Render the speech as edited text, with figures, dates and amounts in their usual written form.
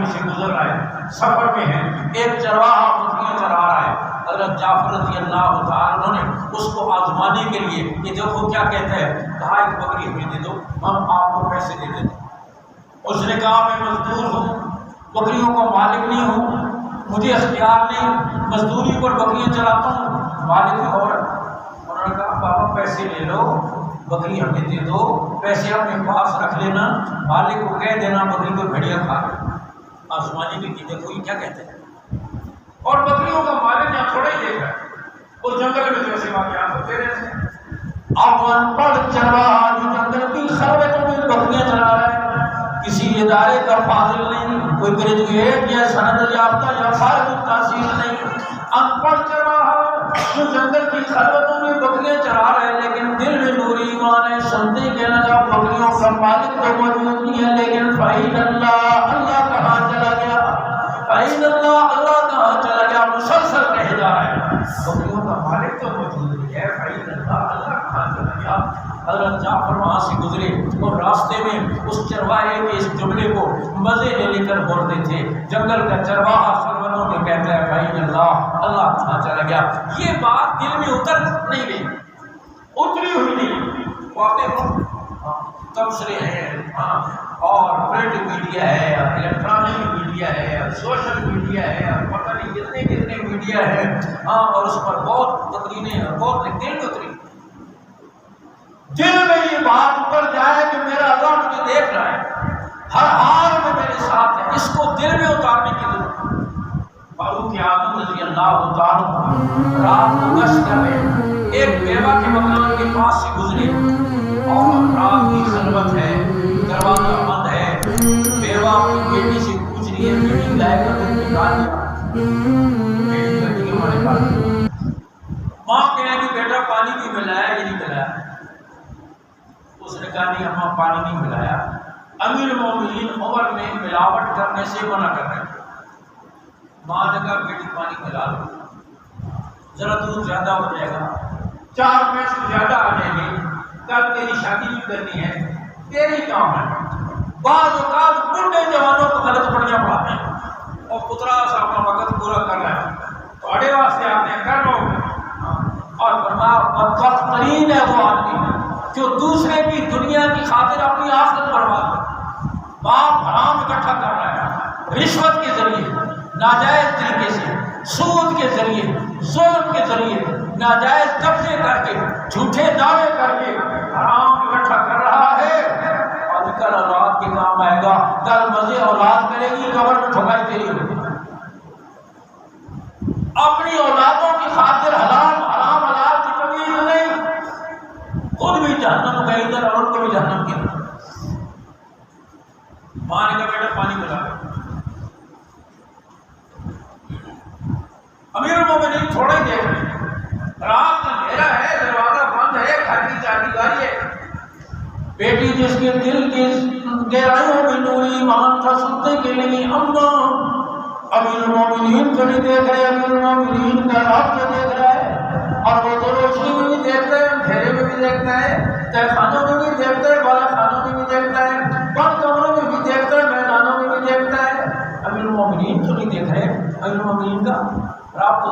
کہیں سے گزر رہا ہے، سفر میں ہے، ایک چرواہا بکریاں چرا رہا ہے، حضرت جعفر رضی اللہ تعالیٰ نے اس کو آزمانے کے لیے کہ دیکھو کیا کہتا ہے، کہا ایک بکری ہمیں دے دو، ہم آپ کو پیسے دے دیتے۔ اس نے کہا میں مزدور ہوں، بکریوں کا مالک نہیں ہوں، مجھے اختیار نہیں، مزدوری پر بکریاں چلاتا ہوں، مالک اور انہوں نے کہا بابا پیسے لے لو، بکری ہمیں دے دو، پیسے اپنے پاس رکھ لینا، مالک کو کہہ دینا بکری کو بھیڑیا کھا لے۔ آسمانی کی دیکھو یہ کیا کہتے ہیں، اور بکریوں کا مالک یہاں تھوڑا ہی دیکھ رہا ہے، اس جنگل میں جیسے واقعات ہوتے رہتے ہیں۔ اب ان پڑھ چرواہا جو جنگل کی خلوتوں میں بکریاں چلا رہا ہے، کسی ادارے کا فاضل نہیں، کوئی گریجویٹ یا سند یافتہ یا فارغ التحصیل نہیں، ان پڑھ چرواہا جو جنگل کی خلوتوں میں بکریاں چرا رہے ہیں، لیکن دل میں نور ایمان ہے، سنتے کہنے لگا بکریوں کا مالک تو موجود نہیں ہے، لیکن فَإِنَّ اللَّهَ، اللہ کہاں چلا گیا، فَإِنَّ اللَّهَ، اللہ کہاں چلا گیا، مسلسل کہے جا رہا ہے بکریوں کا مالک تو موجود نہیں ہے، فَإِنَّ اللَّهَ، اللہ کہاں چلا گیا۔ حضرت جعفر وہاں سے گزرے اور راستے میں اس چرواہے کے اس جملے کو مزے لے کر بولتے تھے، جنگل کا چرواہا خلوتوں میں کہتا ہے فَإِنَّ اللَّهَ، اللہ کہاں چلا گیا۔ یہ بات دل میں اتر نہیں گئی، اتری ہوئی نہیں، واقعی تبصرے ہیں اور پرنٹ میڈیا ہے، الیکٹرانک میڈیا ہے، سوشل میڈیا ہے، اور پتہ نہیں کتنے میڈیا ہے، اور اس پر بہت تقریریں ہیں، بہت دل میں اتری، دل میں یہ بات اتر جائے کہ میرا اللہ مجھے دیکھ رہا ہے، ہر حال میں میرے ساتھ ہے، اس کو دل میں اتارنے کی ضرورت۔ فاروق اعظم رضی اللہ تعالیٰ رات کو گشت کر رہے، ایک بیوہ کے مکان کے پاس سے گزرے اور رات کی خلوت ہے، دروازہ بند ہے، بیوہ اپنی بیٹی سے پوچھ رہی ہے بیٹی گائے کا دودھ نکال دیا، بیٹی کہتی ہے ہمارے پاس، ماں کہنے کہ بیٹا پانی بھی ملایا یہ نہیں ملایا، اس نے کہا نہیں ہمیں پانی نہیں ملایا، امیر المومنین عمر میں ملاوٹ کرنے سے منع کر رہے ہیں۔ ماں نے کہا بیٹی پانی ملا لو، ذرا دودھ زیادہ ہو جائے گا، 4 پیسے زیادہ آ جائیں گے، کل تیری شادی بھی کرنی ہے، تیری کام ہے۔ بعض اوقات بوڑھے جوانوں کو غلط پڑھیاں پڑھاتے ہیں اور پترا سا اپنا وقت پورا کر رہا ہے، تھوڑے واسطے آپ نے کر لو، اور فرمایا بدبخت ترین ہے وہ آدمی جو دوسرے کی دنیا کی خاطر اپنی آخرت برباد کرے، باپ حرام اکٹھا کر رہا ہے، رشوت کے ذریعے، ناجائز طریقے سے، سود کے ذریعے، ظلم کے ذریعے، ناجائز قبضے کر کے، جھوٹے دعوے کر کے حرام اکٹھا کر رہا ہے، اور کل اولاد کے کام آئے گا، کل مزے اولاد کرے گی، قبر میں ٹھکائی تیری ہوگی۔ اپنی اولادوں کی خاطر حرام حلال کی تمیز نہیں، خود بھی جہنم کا ادھر اور ان کو بھی جہنم کی طرف۔ ماں نے کہا بیٹا پانی ملا لو، امیر المومنین تھوڑا ہی دیکھ رہے ہیں، رات کا اندھیرا ہے، دروازہ بند ہے، گھر کی چابی داری ہے، بیٹی جس کے دل کی گہرائیوں میں نور ایمان تھا سنتے کے لیے اماں، امیر المومنین کو نہیں دیکھ رہے، امیر المومنین کا رات کو دیکھ رہا ہے، اور وہ تو روشنی میں بھی دیکھتا ہے، اندھیرے میں بھی دیکھتا ہے، تہ خانوں میں بھی دیکھتا ہے، بالا خانوں میں بھی دیکھتا ہے، بند کمروں میں بھی دیکھتا ہے، میدانوں میں بھی دیکھتا ہے، امیر المومنین تو نہیں دیکھ رہے، امیر المومنین کا رات کو